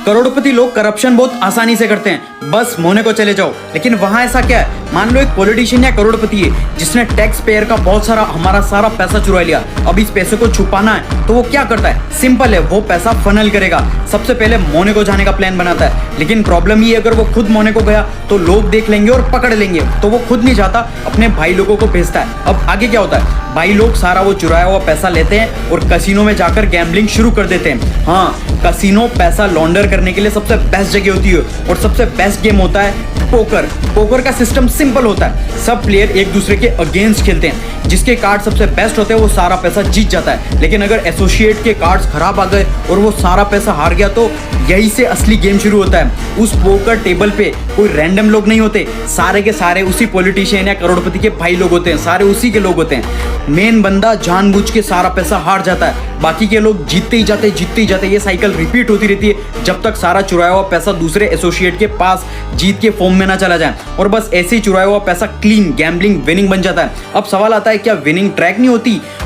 करोड़पति लोग करप्शन बहुत आसानी से करते हैं, बस मोनाको चले जाओ। लेकिन वहां ऐसा क्या है, मान लो एक पॉलिटिशियन या करोड़पति है जिसने टैक्स पेयर का बहुत सारा हमारा सारा पैसा चुरा लिया। अब इस पैसे को छुपाना है तो वो क्या करता है, सिंपल है, वो पैसा फनल करेगा। सबसे पहले मोनाको जाने का प्लान बनाता है। लेकिन प्रॉब्लम ये, अगर वो खुद मोनाको गया तो लोग देख लेंगे और पकड़ लेंगे, तो वो खुद नहीं जाता, अपने भाई लोगों को भेजता है। अब आगे क्या होता है, भाई लोग सारा वो चुराया हुआ पैसा लेते हैं और कसिनो में जाकर गैम्बलिंग शुरू कर देते हैं। हाँ, कसिनो पैसा लॉन्डर करने के लिए सबसे बेस्ट जगह होती है और सबसे बेस्ट गेम होता है पोकर। पोकर का सिस्टम सिंपल होता है, सब प्लेयर एक दूसरे के अगेंस्ट खेलते हैं, जिसके कार्ड सबसे बेस्ट होते हैं वो सारा पैसा जीत जाता है। लेकिन अगर एसोसिएट के कार्ड्स खराब आ गए और वो सारा पैसा हार गया तो यही से असली गेम शुरू होता है। उस पोकर टेबल पे कोई रैंडम लोग नहीं होते, सारे के सारे उसी पॉलिटिशियन या करोड़पति के भाई लोग होते हैं, सारे उसी के लोग होते हैं। मेन बंदा जानबूझ के सारा पैसा हार जाता है, बाकी के लोग जीतते ही जाते। ये साइकिल रिपीट होती रहती है जब तक सारा चुराया हुआ पैसा दूसरे एसोसिएट के पास जीत के फॉर्म में ना चला जाए। और बस ऐसे ही चुराया हुआ पैसा क्लीन गैम्बलिंग विनिंग बन जाता है। अब सवाल आता है, क्या विनिंग ट्रैक नहीं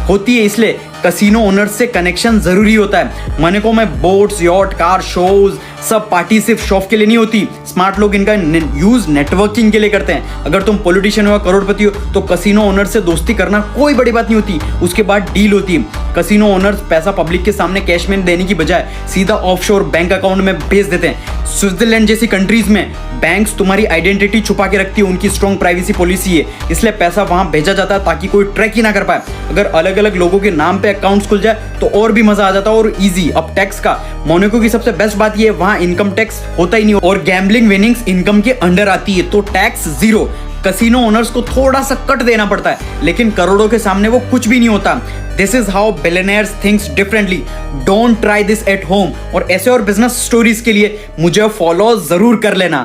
होती है इसलिए कसिनो ओनर्स से कनेक्शन जरूरी होता है। मोनाको में बोट्स, यॉट, कार, शोज, सब पार्टी सिर्फ शॉप के लिए नहीं होती। स्मार्ट लोग इनका यूज नेटवर्किंग के लिए करते हैं। अगर तुम पॉलिटिशियन हो, करोड़पति हो, तो कसिनो ओनर से दोस्ती करना कोई बड़ी बात नहीं होती, उसके बाद डील होती है। कसिनो ओनर्स पैसा पब्लिक के सामने कैश में देने की बजाय सीधा ऑफशोर बैंक अकाउंट में भेज देते हैं। स्विट्जरलैंड जैसी कंट्रीज में बैंक्स तुम्हारी आइडेंटिटी छुपा के रखती है, उनकी स्ट्रॉन्ग प्राइवेसी पॉलिसी है, इसलिए पैसा वहां भेजा जाता है ताकि कोई ट्रैक ही ना कर पाए। अगर अलग अलग लोगों के नाम पे अकाउंट्स खुल जाए तो और भी मजा आ जाता है और इजी। अब टैक्स का मोनाको की सबसे बेस्ट बात ये है, वहां इनकम टैक्स होता ही नहीं और गैम्बलिंग विनिंग्स इनकम के अंडर आती है, तो टैक्स जीरो। कसिनो ओनर्स को थोड़ा सा कट देना पड़ता है, लेकिन करोड़ों के सामने वो कुछ भी नहीं होता। This is how billionaires thinks differently. Don't try this at home. और ऐसे और बिजनेस स्टोरीज के लिए मुझे फॉलो जरूर कर लेना।